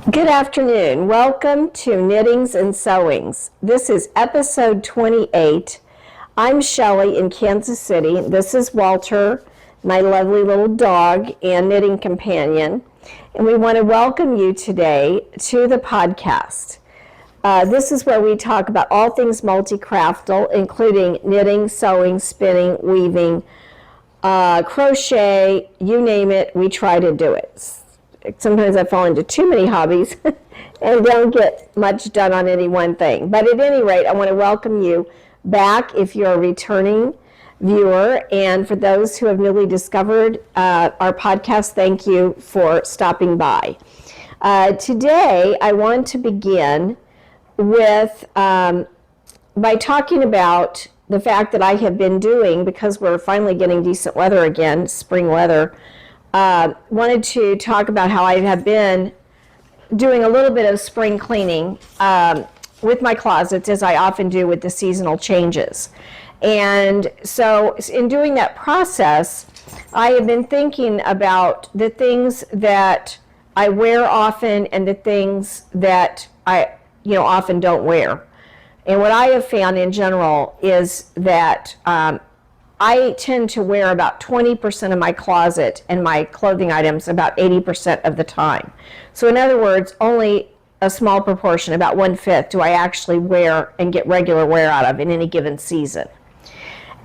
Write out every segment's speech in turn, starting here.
Good afternoon. Welcome to Knittings and Sewings. This is episode 28. I'm Shelley in Kansas City. This is Walter, my lovely little dog and knitting companion. And we want to welcome you today to the podcast. This is where we talk about all things multi-craftal, including knitting, sewing, spinning, weaving, crochet, you name it, we try to do it. Sometimes I fall into too many hobbies and don't get much done on any one thing. But at any rate, I want to welcome you back if you're a returning viewer. And for those who have newly discovered our podcast, thank you for stopping by. Today, I want to begin with by talking about the fact that I have been doing, because we're finally getting decent weather again, spring weather, wanted to talk about how I have been doing a little bit of spring cleaning with my closets, as I often do with the seasonal changes. And so in doing that process, I have been thinking about the things that I wear often and the things that I often don't wear. And what I have found in general is that I tend to wear about 20% of my closet and my clothing items about 80% of the time. So in other words, only a small proportion, about 1/5, do I actually wear and get regular wear out of in any given season.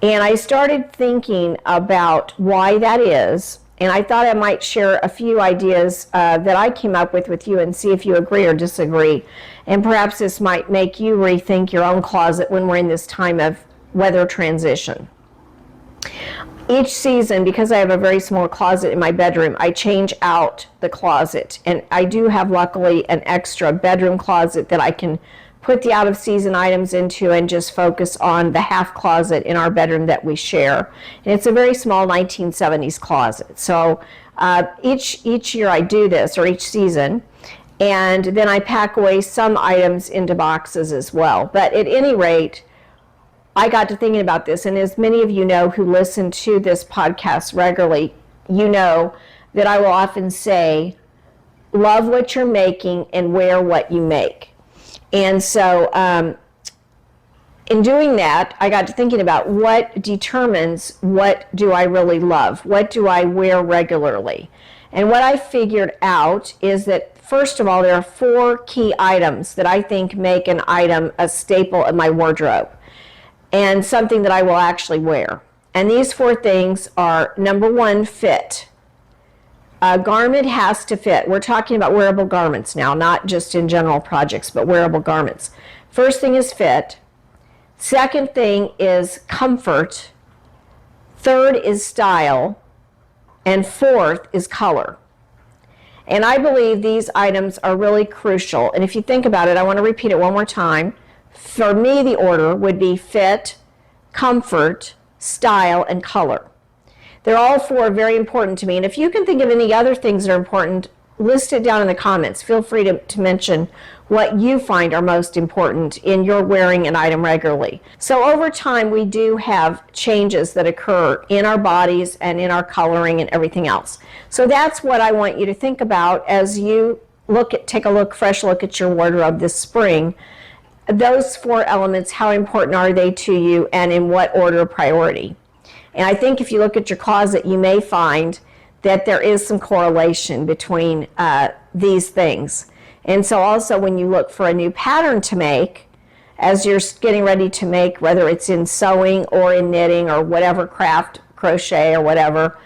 And I started thinking about why that is, and I thought I might share a few ideas that I came up with you and see if you agree or disagree. And perhaps this might make you rethink your own closet when we're in this time of weather transition. Each season, because I have a very small closet in my bedroom, I change out the closet. And I do have, luckily, an extra bedroom closet that I can put the out-of-season items into and just focus on the half closet in our bedroom that we share. And it's a very small 1970s closet. So each year I do this, or each season, and then I pack away some items into boxes as well. But at any rate, I got to thinking about this, and as many of you know who listen to this podcast regularly, you know that I will often say, love what you're making and wear what you make. And so in doing that, I got to thinking about what determines what do I really love? What do I wear regularly? And what I figured out is that, first of all, there are 4 key items that I think make an item a staple in my wardrobe and something that I will actually wear. And these 4 things are, number 1, fit. A garment has to fit. We're talking about wearable garments now, not just in general projects, but wearable garments. First thing is fit. Second thing is comfort. Third is style. And fourth is color. And I believe these items are really crucial. And if you think about it, I want to repeat it one more time. For me, the order would be fit, comfort, style, and color. They're all 4 very important to me. And if you can think of any other things that are important, list it down in the comments. Feel free to mention what you find are most important in your wearing an item regularly. So over time, we do have changes that occur in our bodies and in our coloring and everything else. So that's what I want you to think about as you take a fresh look at your wardrobe this spring. Those 4 elements, how important are they to you and in what order of priority? And I think if you look at your closet, you may find that there is some correlation between these things. And so also when you look for a new pattern to make, as you're getting ready to make, whether it's in sewing or in knitting or whatever craft, crochet or whatever,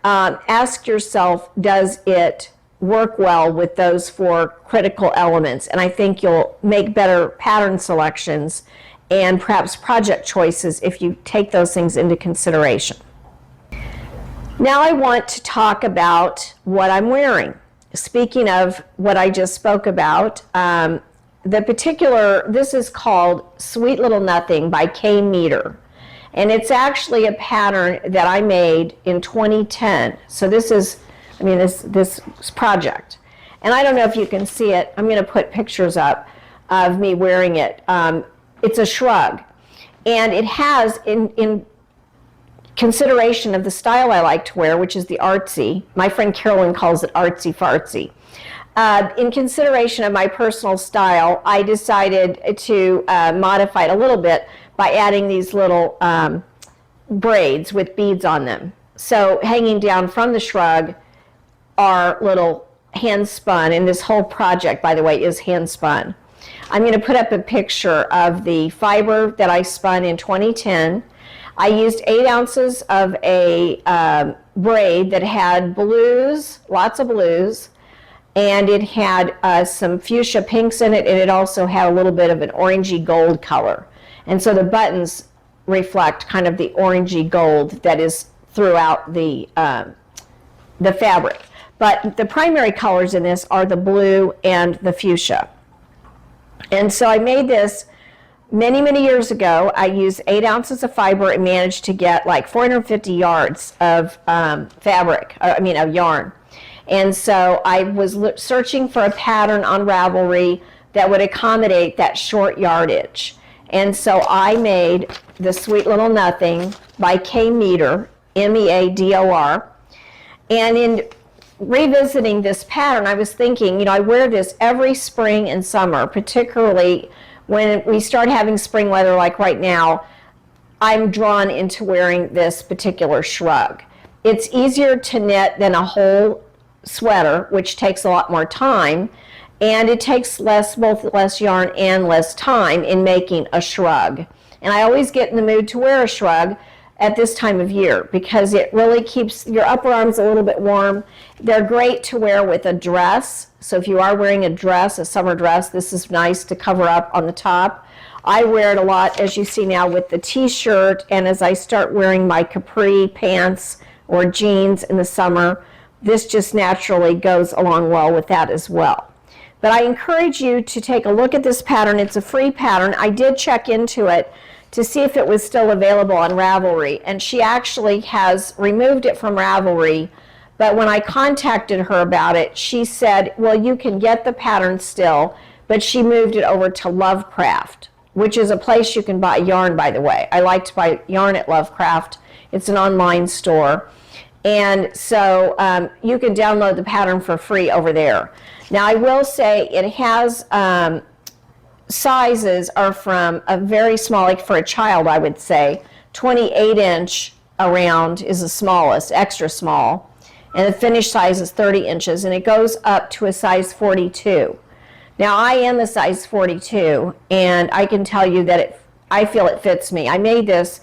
ask yourself, does it work well with those 4 critical elements? And I think you'll make better pattern selections and perhaps project choices if you take those things into consideration. Now I want to talk about what I'm wearing. Speaking of what I just spoke about, this is called Sweet Little Nothing by Kay Meadors. And it's actually a pattern that I made in 2010. So this project. And I don't know if you can see it. I'm going to put pictures up of me wearing it. It's a shrug. And it has, in consideration of the style I like to wear, which is the artsy. My friend Carolyn calls it artsy fartsy. In consideration of my personal style, I decided to modify it a little bit by adding these little braids with beads on them. So hanging down from the shrug are little hand spun, and this whole project, by the way, is hand spun. I'm going to put up a picture of the fiber that I spun in 2010. I used 8 ounces of a braid that had blues, lots of blues, and it had some fuchsia pinks in it, and it also had a little bit of an orangey gold color. And so the buttons reflect kind of the orangey gold that is throughout the fabric. But the primary colors in this are the blue and the fuchsia. And so I made this many, many years ago. I used 8 ounces of fiber and managed to get like 450 yards of of yarn. And so I was searching for a pattern on Ravelry that would accommodate that short yardage. And so I made the Sweet Little Nothing by Kay Meadors, M-E-A-D-O-R. And in revisiting this pattern, I was thinking, I wear this every spring and summer, particularly when we start having spring weather like right now. I'm drawn into wearing this particular shrug. It's easier to knit than a whole sweater, which takes a lot more time, and it takes both less yarn and less time in making a shrug. And I always get in the mood to wear a shrug at this time of year because it really keeps your upper arms a little bit warm. They're great to wear with a dress. So if you are wearing a dress, a summer dress, this is nice to cover up on the top. I wear it a lot, as you see now, with the t-shirt, and as I start wearing my capri pants or jeans in the summer, this just naturally goes along well with that as well. But I encourage you to take a look at this pattern. It's a free pattern. I did check into it to see if it was still available on Ravelry, and she actually has removed it from Ravelry. But when I contacted her about it, she said, well, you can get the pattern still, but she moved it over to Lovecraft, which is a place you can buy yarn, by the way. I like to buy yarn at Lovecraft. It's an online store. And so you can download the pattern for free over there. Now, I will say it has sizes are from a very small, like for a child, I would say, 28-inch around is the smallest, extra small. And the finished size is 30 inches, and it goes up to a size 42. Now, I am a size 42, and I can tell you that I feel it fits me. I made this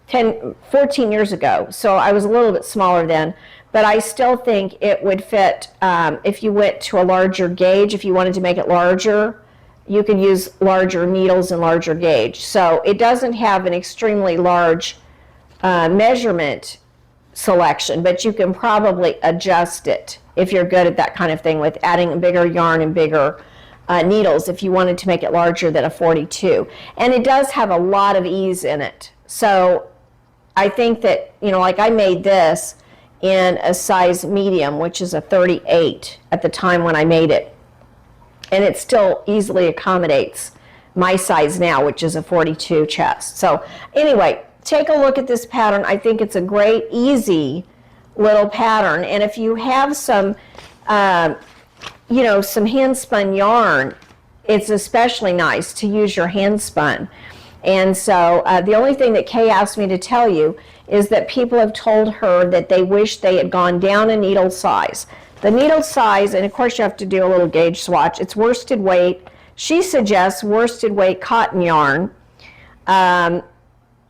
14 years ago, so I was a little bit smaller then, but I still think it would fit if you went to a larger gauge. If you wanted to make it larger, you could use larger needles and larger gauge. So it doesn't have an extremely large measurement selection, but you can probably adjust it if you're good at that kind of thing with adding a bigger yarn and bigger needles if you wanted to make it larger than a 42. And it does have a lot of ease in it. So I think that, like I made this in a size medium, which is a 38 at the time when I made it. And it still easily accommodates my size now, which is a 42 chest. So anyway, take a look at this pattern. I think it's a great, easy little pattern. And if you have some, some hand-spun yarn, it's especially nice to use your hand-spun. And so the only thing that Kay asked me to tell you is that people have told her that they wish they had gone down a needle size. The needle size, and of course you have to do a little gauge swatch, it's worsted weight. She suggests worsted weight cotton yarn.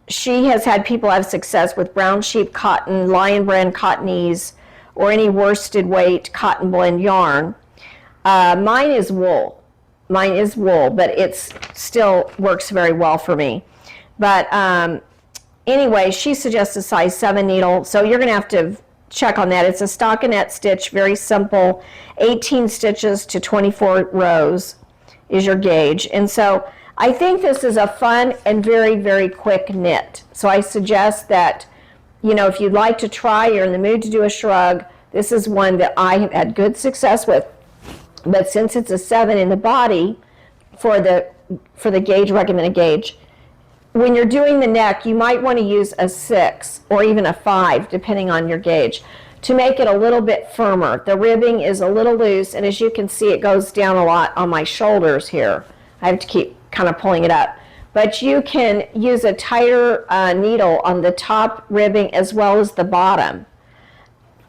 She has had people have success with brown sheep cotton, Lion Brand cottonese, or any worsted weight cotton blend yarn. Mine is wool. Mine is wool, but it still works very well for me. But anyway, she suggests a size 7 needle, so you're going to have to check on that. It's a stockinette stitch, very simple, 18 stitches to 24 rows is your gauge. And so I think this is a fun and very, very quick knit. So I suggest that, if you'd like to try, you're in the mood to do a shrug, this is one that I have had good success with. But since it's a 7 in the body for the gauge, recommended gauge, when you're doing the neck, you might want to use a 6 or even a 5, depending on your gauge. to make it a little bit firmer. The ribbing is a little loose, and as you can see, it goes down a lot on my shoulders here. I have to keep kind of pulling it up. But you can use a tighter needle on the top ribbing as well as the bottom.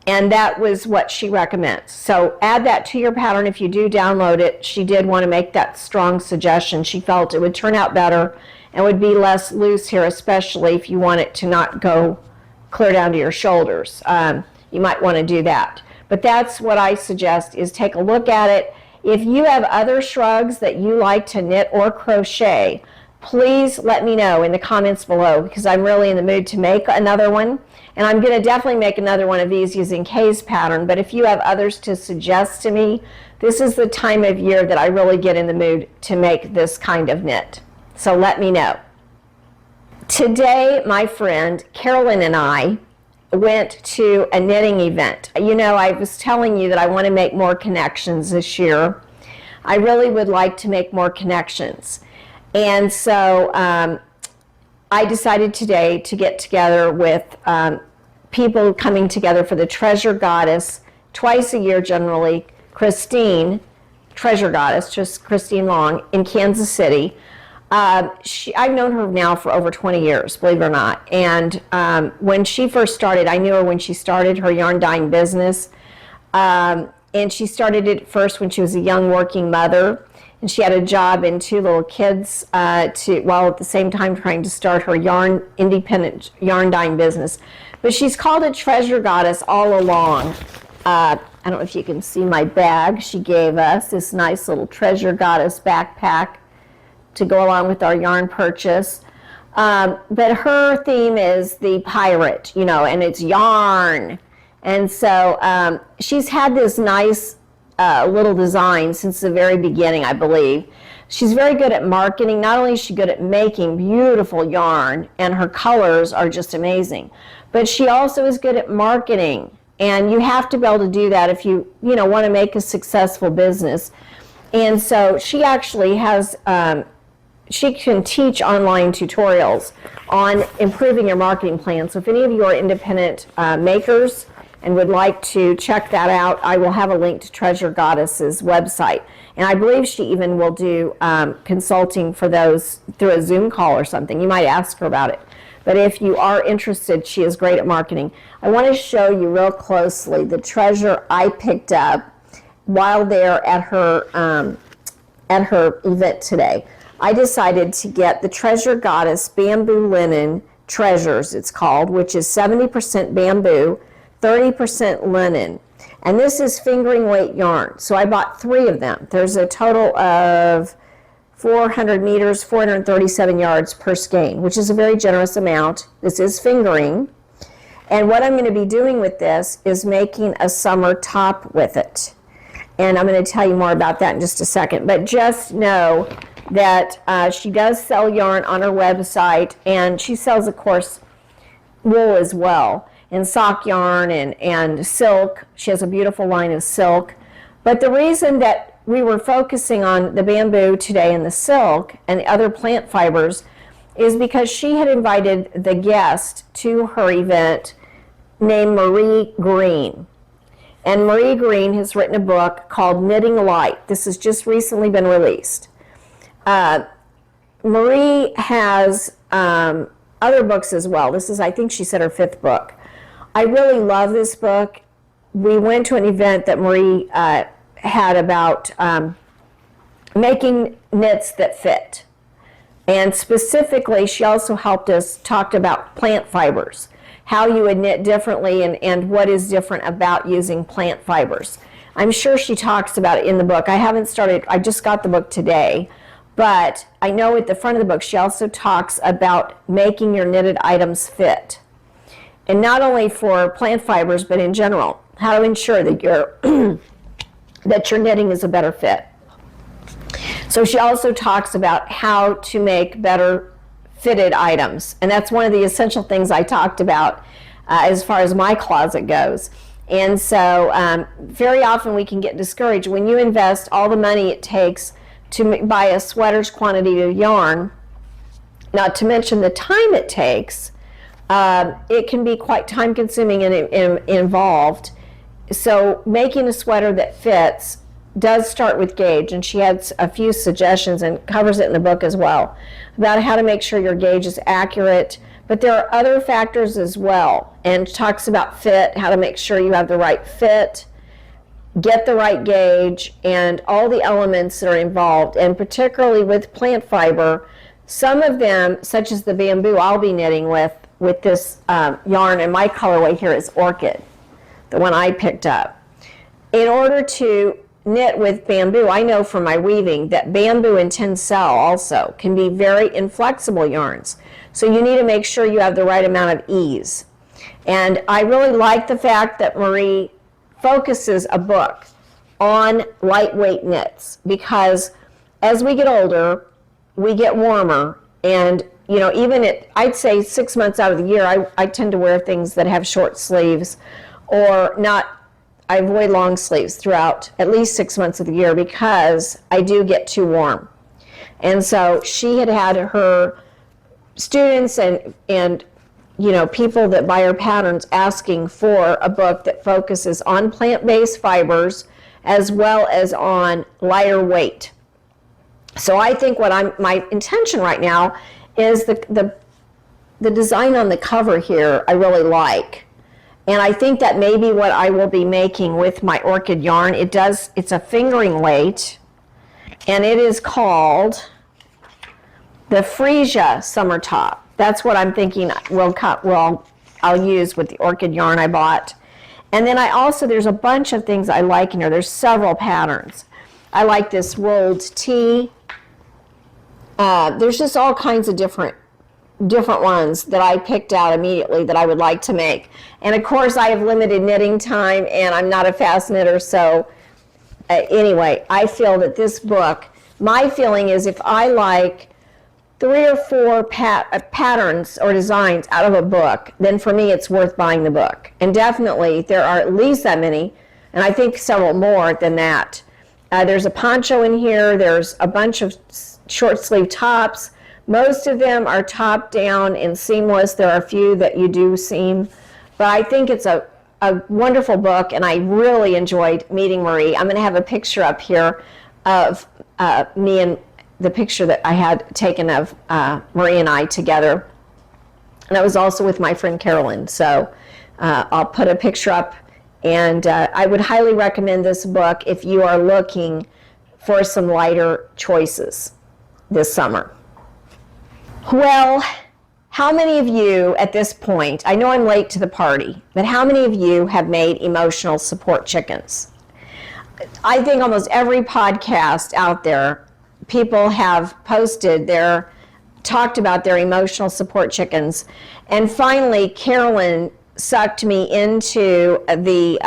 And that was what she recommends. So add that to your pattern if you do download it. She did want to make that strong suggestion. She felt it would turn out better and would be less loose here, especially if you want it to not go clear down to your shoulders. You might want to do that. But that's what I suggest, is take a look at it. If you have other shrugs that you like to knit or crochet, please let me know in the comments below, because I'm really in the mood to make another one. And I'm going to definitely make another one of these using Kay's pattern. But if you have others to suggest to me, this is the time of year that I really get in the mood to make this kind of knit. So let me know. Today, my friend Carolyn and I went to a knitting event. You know, I was telling you that I want to make more connections this year. I really would like to make more connections. And so I decided today to get together with people coming together for the Treasure Goddess twice a year generally. Christine, Treasure Goddess, just Christine Long in Kansas City. I've known her now for over 20 years, believe it or not. And when she first started, I knew her when she started her yarn dyeing business. And she started it first when she was a young working mother. And she had a job and 2 little kids while at the same time trying to start her independent yarn dyeing business. But she's called a Treasure Goddess all along. I don't know if you can see my bag. She gave us this nice little Treasure Goddess backpack to go along with our yarn purchase. But her theme is the pirate, you know, and it's yarn. And so she's had this nice little design since the very beginning, I believe. She's very good at marketing. Not only is she good at making beautiful yarn, and her colors are just amazing, but she also is good at marketing. And you have to be able to do that if you want to make a successful business. And so she actually has, she can teach online tutorials on improving your marketing plan. So if any of you are independent makers and would like to check that out, I will have a link to Treasure Goddess's website. And I believe she even will do consulting for those through a Zoom call or something. You might ask her about it. But if you are interested, she is great at marketing. I want to show you real closely the treasure I picked up while there at her event today. I decided to get the Treasure Goddess Bamboo Linen Treasures, it's called, which is 70% bamboo, 30% linen. And this is fingering weight yarn. So I bought 3 of them. There's a total of 400 meters, 437 yards per skein, which is a very generous amount. This is fingering. And what I'm going to be doing with this is making a summer top with it. And I'm going to tell you more about that in just a second. But just know that she does sell yarn on her website, and she sells, of course, wool as well, and sock yarn and silk. She has a beautiful line of silk. But the reason that we were focusing on the bamboo today and the silk and the other plant fibers is because she had invited the guest to her event named Marie Greene. And Marie Greene has written a book called Knitting Light. This has just recently been released. Marie has other books as well. This is, I think she said, her 5th book. I really love this book. We went to an event that Marie had about making knits that fit. And specifically, she also helped us talk about plant fibers, how you would knit differently and what is different about using plant fibers. I'm sure she talks about it in the book. I haven't started, I just got the book today, but I know at the front of the book she also talks about making your knitted items fit. And not only for plant fibers, but in general, how to ensure that your knitting is a better fit. So she also talks about how to make better fitted items, and that's one of the essential things I talked about as far as my closet goes. And so very often we can get discouraged when you invest all the money it takes to buy a sweater's quantity of yarn, not to mention the time it takes it can be quite time consuming and involved. So making a sweater that fits does start with gauge, and she has a few suggestions and covers it in the book as well about how to make sure your gauge is accurate. But there are other factors as well, and talks about fit, how to make sure you have the right fit, get the right gauge, and all the elements that are involved. And particularly with plant fiber, some of them, such as the bamboo I'll be knitting with this yarn, and my colorway here is Orchid, the one I picked up. In order to knit with bamboo, I know from my weaving that bamboo and tencel also can be very inflexible yarns. So you need to make sure you have the right amount of ease. And I really like the fact that Marie focuses a book on lightweight knits, because as we get older, we get warmer, and even I'd say 6 months out of the year, I tend to wear things that have short sleeves, or not. I avoid long sleeves throughout at least 6 months of the year because I do get too warm. And so she had her students and people that buy her patterns asking for a book that focuses on plant-based fibers as well as on lighter weight. So I think my intention right now is the design on the cover here I really like. And I think that may be what I will be making with my Orchid yarn. It's a fingering weight, and it is called the Freesia Summer Top. That's what I'm thinking I'll use with the Orchid yarn I bought. And then there's a bunch of things I like in here. There's several patterns. I like this rolled tee. There's just all kinds of different ones that I picked out immediately that I would like to make. And of course I have limited knitting time, and I'm not a fast knitter, so anyway, I feel that this book, my feeling is if I like 3 or 4 patterns or designs out of a book, then for me it's worth buying the book. And definitely there are at least that many, and I think several more than that. There's a poncho in here, there's a bunch of short sleeve tops. Most of them are top down and seamless. There are a few that you do seam. But I think it's a wonderful book, and I really enjoyed meeting Marie. I'm going to have a picture up here of me and the picture that I had taken of Marie and I together. And I was also with my friend Carolyn. So I'll put a picture up, and I would highly recommend this book if you are looking for some lighter choices this summer. Well, how many of you at this point, I know I'm late to the party, but how many of you have made emotional support chickens? I think almost every podcast out there, people have talked about their emotional support chickens. And finally, Carolyn sucked me into the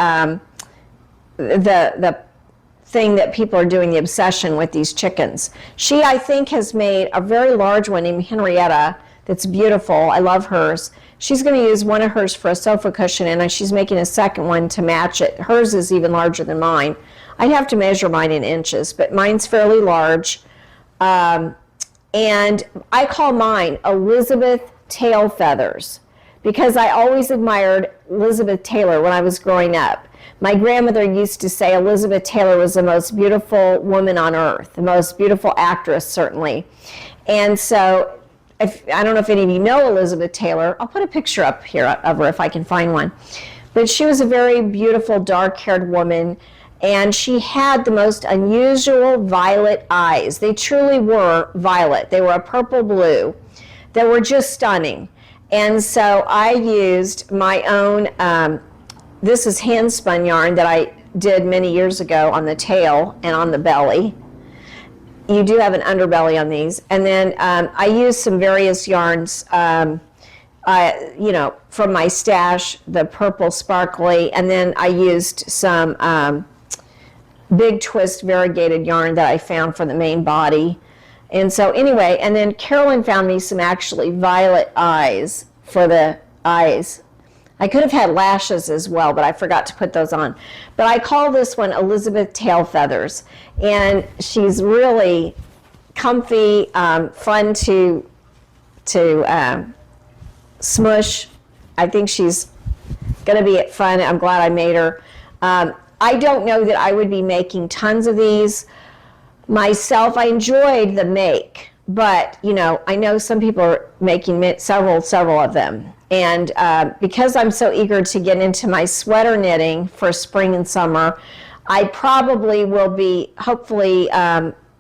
thing that people are doing, the obsession with these chickens. She, I think, has made a very large one named Henrietta that's beautiful. I love hers. She's going to use one of hers for a sofa cushion, and she's making a second one to match it. Hers is even larger than mine. I'd have to measure mine in inches, but mine's fairly large. And I call mine Elizabeth Tay-feathers because I always admired Elizabeth Taylor when I was growing up. My grandmother used to say Elizabeth Taylor was the most beautiful woman on earth, the most beautiful actress, certainly. And so, I don't know if any of you know Elizabeth Taylor. I'll put a picture up here of her if I can find one. But she was a very beautiful, dark-haired woman, and she had the most unusual violet eyes. They truly were violet. They were a purple blue. They were just stunning. And so I used my own, this is hand spun yarn that I did many years ago on the tail and on the belly. You do have an underbelly on these. And then I used some various yarns, from my stash, the purple sparkly, and then I used some big twist variegated yarn that I found for the main body. And so anyway, and then Carolyn found me some actually violet eyes for the eyes. I could have had lashes as well, but I forgot to put those on. But I call this one Elizabeth Tay-feathers, and she's really comfy, fun to smush, I think she's going to be fun. I'm glad I made her. I don't know that I would be making tons of these myself. I enjoyed the make, but you know, I know some people are making several of them. And because I'm so eager to get into my sweater knitting for spring and summer, I probably will be hopefully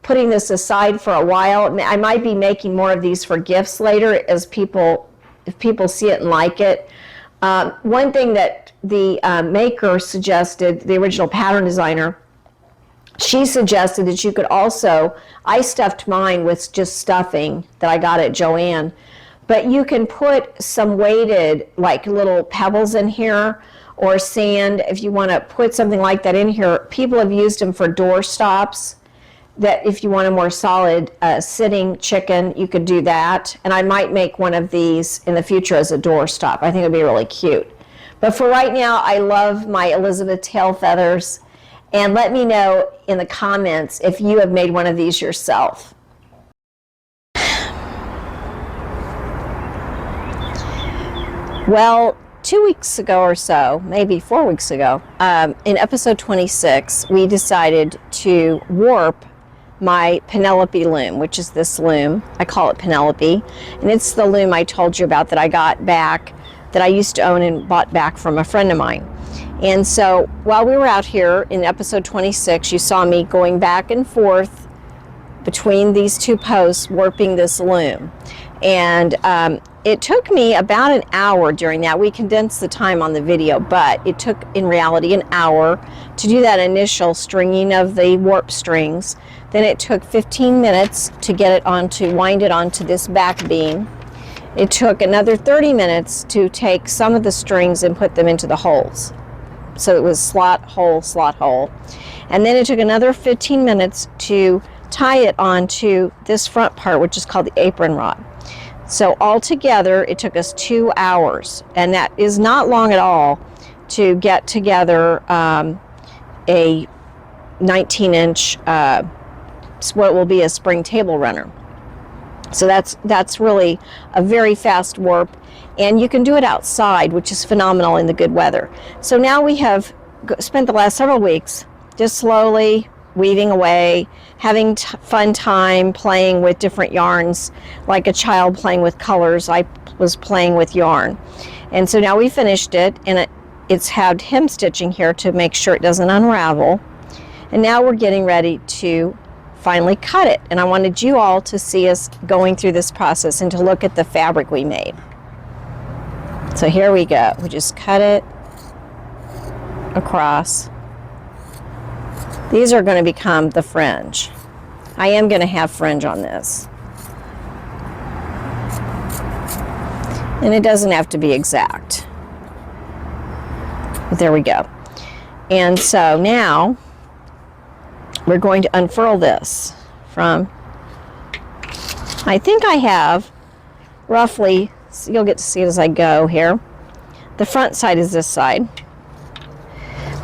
putting this aside for a while. I might be making more of these for gifts later if people see it and like it. One thing that the maker suggested, the original pattern designer, she suggested that you could also, I stuffed mine with just stuffing that I got at Joann, but you can put some weighted like little pebbles in here or sand if you want to put something like that in here. People have used them for door stops, that if you want a more solid sitting chicken, you could do that. And I might make one of these in the future as a door stop. I think it would be really cute. But for right now, I love my Elizabeth tail feathers. And let me know in the comments if you have made one of these yourself. Well, 2 weeks ago or so, maybe 4 weeks ago, in episode 26, we decided to warp my Penelope loom, which is this loom. I call it Penelope, and it's the loom I told you about that I got back, that I used to own and bought back from a friend of mine. And so while we were out here in episode 26, you saw me going back and forth between these two posts warping this loom. And it took me about an hour during that. We condensed the time on the video, but it took in reality an hour to do that initial stringing of the warp strings. Then it took 15 minutes to get it onto, wind it onto this back beam. It took another 30 minutes to take some of the strings and put them into the holes. So it was slot, hole, slot, hole. And then it took another 15 minutes to tie it onto this front part, which is called the apron rod. So altogether, it took us 2 hours, and that is not long at all to get together a 19-inch, what will be a spring table runner. So that's really a very fast warp, and you can do it outside, which is phenomenal in the good weather. So now we have spent the last several weeks just slowly weaving away, having fun time playing with different yarns, like a child playing with colors. I was playing with yarn. And so now we finished it, and it's had hem stitching here to make sure it doesn't unravel. And now we're getting ready to finally cut it. And I wanted you all to see us going through this process and to look at the fabric we made. So here we go. We just cut it across. These are going to become the fringe. I am going to have fringe on this. And it doesn't have to be exact. But there we go. And so now we're going to unfurl this from, I think I have roughly, so you'll get to see it as I go here. The front side is this side.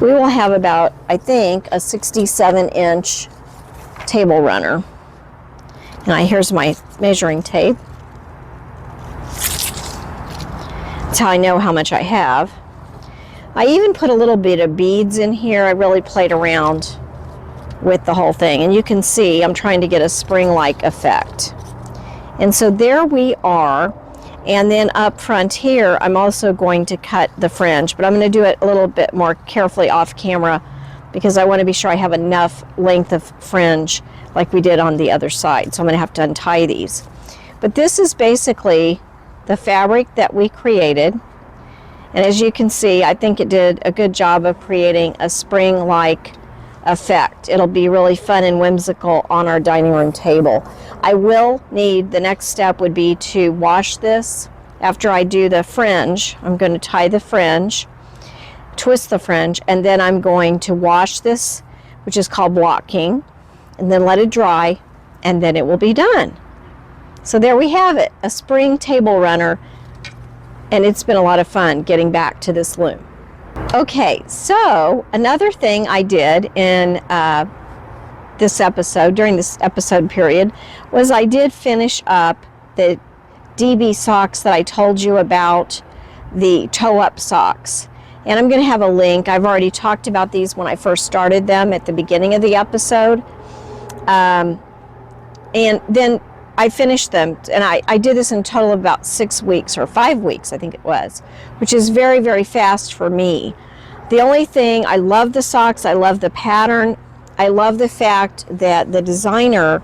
We will have about, I think, a 67-inch table runner. And here's my measuring tape. That's how I know how much I have. I even put a little bit of beads in here. I really played around with the whole thing. And you can see I'm trying to get a spring-like effect. And so there we are. And then up front here, I'm also going to cut the fringe, but I'm going to do it a little bit more carefully off camera because I want to be sure I have enough length of fringe like we did on the other side. So I'm going to have to untie these. But this is basically the fabric that we created. And as you can see, I think it did a good job of creating a spring-like effect. It'll be really fun and whimsical on our dining room table. I will need, the next step would be to wash this. After I do the fringe, I'm going to tie the fringe, twist the fringe, and then I'm going to wash this, which is called blocking, and then let it dry, and then it will be done. So there we have it, a spring table runner, and it's been a lot of fun getting back to this loom. Okay, so another thing I did in this episode, during this episode period, was I did finish up the DB socks that I told you about the toe-up socks. And I'm going to have a link. I've already talked about these when I first started them at the beginning of the episode. And then I finished them, and I did this in total of about 6 weeks, or 5 weeks, I think it was, which is very, very fast for me. The only thing, I love the socks, I love the pattern, I love the fact that the designer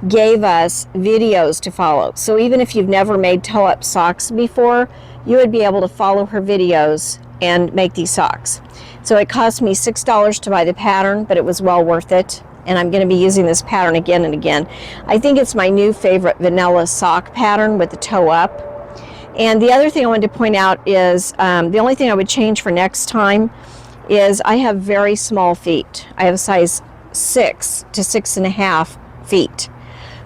gave us videos to follow. So even if you've never made toe-up socks before, you would be able to follow her videos and make these socks. So it cost me $6 to buy the pattern, but it was well worth it. And I'm going to be using this pattern again and again. I think it's my new favorite vanilla sock pattern with the toe up. And the other thing I wanted to point out is the only thing I would change for next time is I have very small feet. I have a size 6 to 6.5 feet.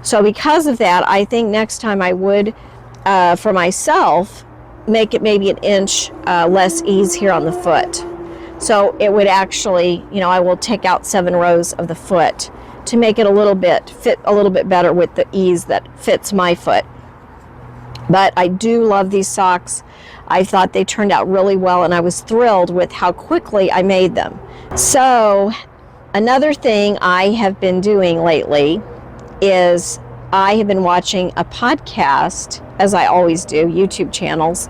So because of that, I think next time I would, for myself, make it maybe 1 inch less ease here on the foot. So it would actually, you know, I will take out 7 rows of the foot to make it fit a little bit better with the ease that fits my foot. But I do love these socks. I thought they turned out really well, and I was thrilled with how quickly I made them. So another thing I have been doing lately is I have been watching a podcast, as I always do, YouTube channels,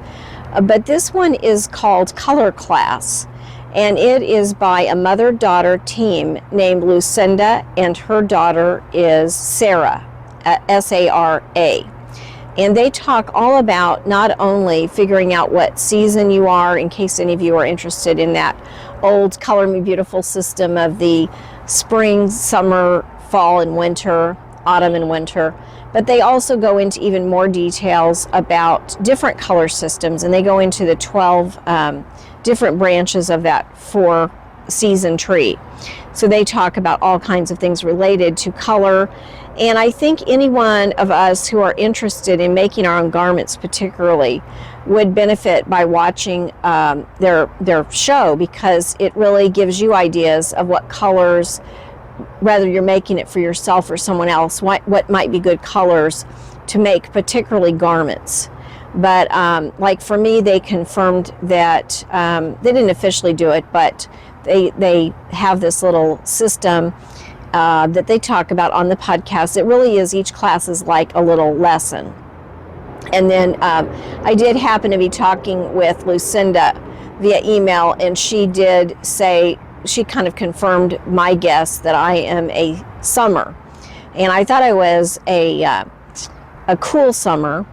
but this one is called Color Class, and it is by a mother-daughter team named Lucinda, and her daughter is Sara, S-A-R-A. And they talk all about not only figuring out what season you are, in case any of you are interested in that old Color Me Beautiful system of the spring, summer, fall, and winter, autumn and winter, but they also go into even more details about different color systems, and they go into the 12 different branches of that 4-season tree. So they talk about all kinds of things related to color. And I think any one of us who are interested in making our own garments particularly would benefit by watching their show, because it really gives you ideas of what colors, whether you're making it for yourself or someone else, what might be good colors to make particularly garments. But like for me, they confirmed that they didn't officially do it, but they have this little system that they talk about on the podcast. It really is, each class is like a little lesson. And then I did happen to be talking with Lucinda via email, and she did say, she kind of confirmed my guess that I am a summer. And I thought I was a cool summer,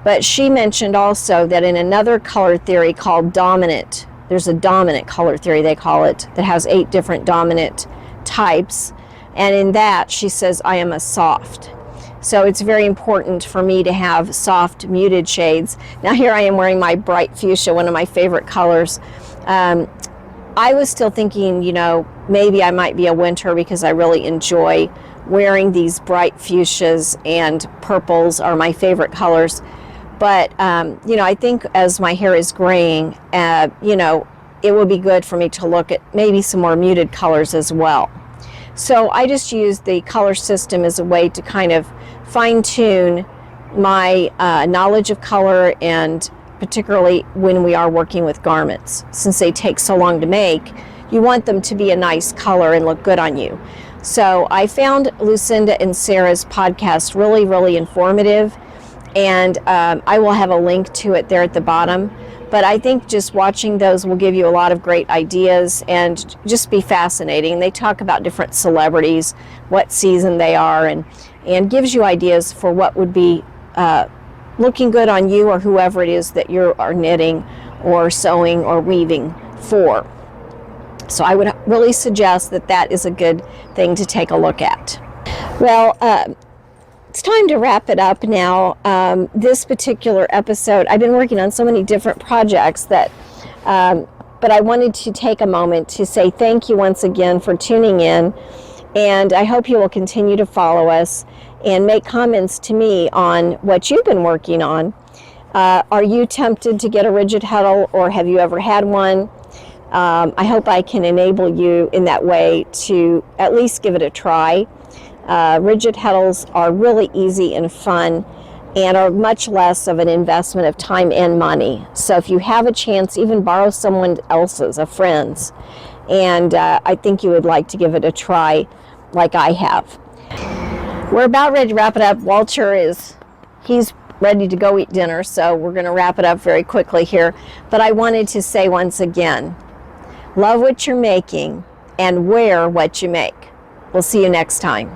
but she mentioned also that in another color theory called dominant, there's a dominant color theory, they call it, that has 8 different dominant types. And in that, she says, I am a soft. So it's very important for me to have soft, muted shades. Now here I am wearing my bright fuchsia, one of my favorite colors. I was still thinking, you know, maybe I might be a winter, because I really enjoy wearing these bright fuchsias, and purples are my favorite colors. But, you know, I think as my hair is graying, you know, it would be good for me to look at maybe some more muted colors as well. So I just use the color system as a way to kind of fine-tune my knowledge of color, and particularly when we are working with garments. Since they take so long to make, you want them to be a nice color and look good on you. So I found Lucinda and Sara's podcast really, really informative, and I will have a link to it there at the bottom. But I think just watching those will give you a lot of great ideas and just be fascinating. They talk about different celebrities, what season they are, and gives you ideas for what would be looking good on you or whoever it is that you are knitting or sewing or weaving for. So I would really suggest that that is a good thing to take a look at. Well, it's time to wrap it up now. This particular episode, I've been working on so many different projects that, but I wanted to take a moment to say thank you once again for tuning in, and I hope you will continue to follow us and make comments to me on what you've been working on. Are you tempted to get a rigid heddle, or have you ever had one? I hope I can enable you in that way to at least give it a try. Rigid heddles are really easy and fun, and are much less of an investment of time and money. So if you have a chance, even borrow someone else's, a friend's, and I think you would like to give it a try like I have. We're about ready to wrap it up. Walter he's ready to go eat dinner, so we're going to wrap it up very quickly here. But I wanted to say once again, love what you're making and wear what you make. We'll see you next time.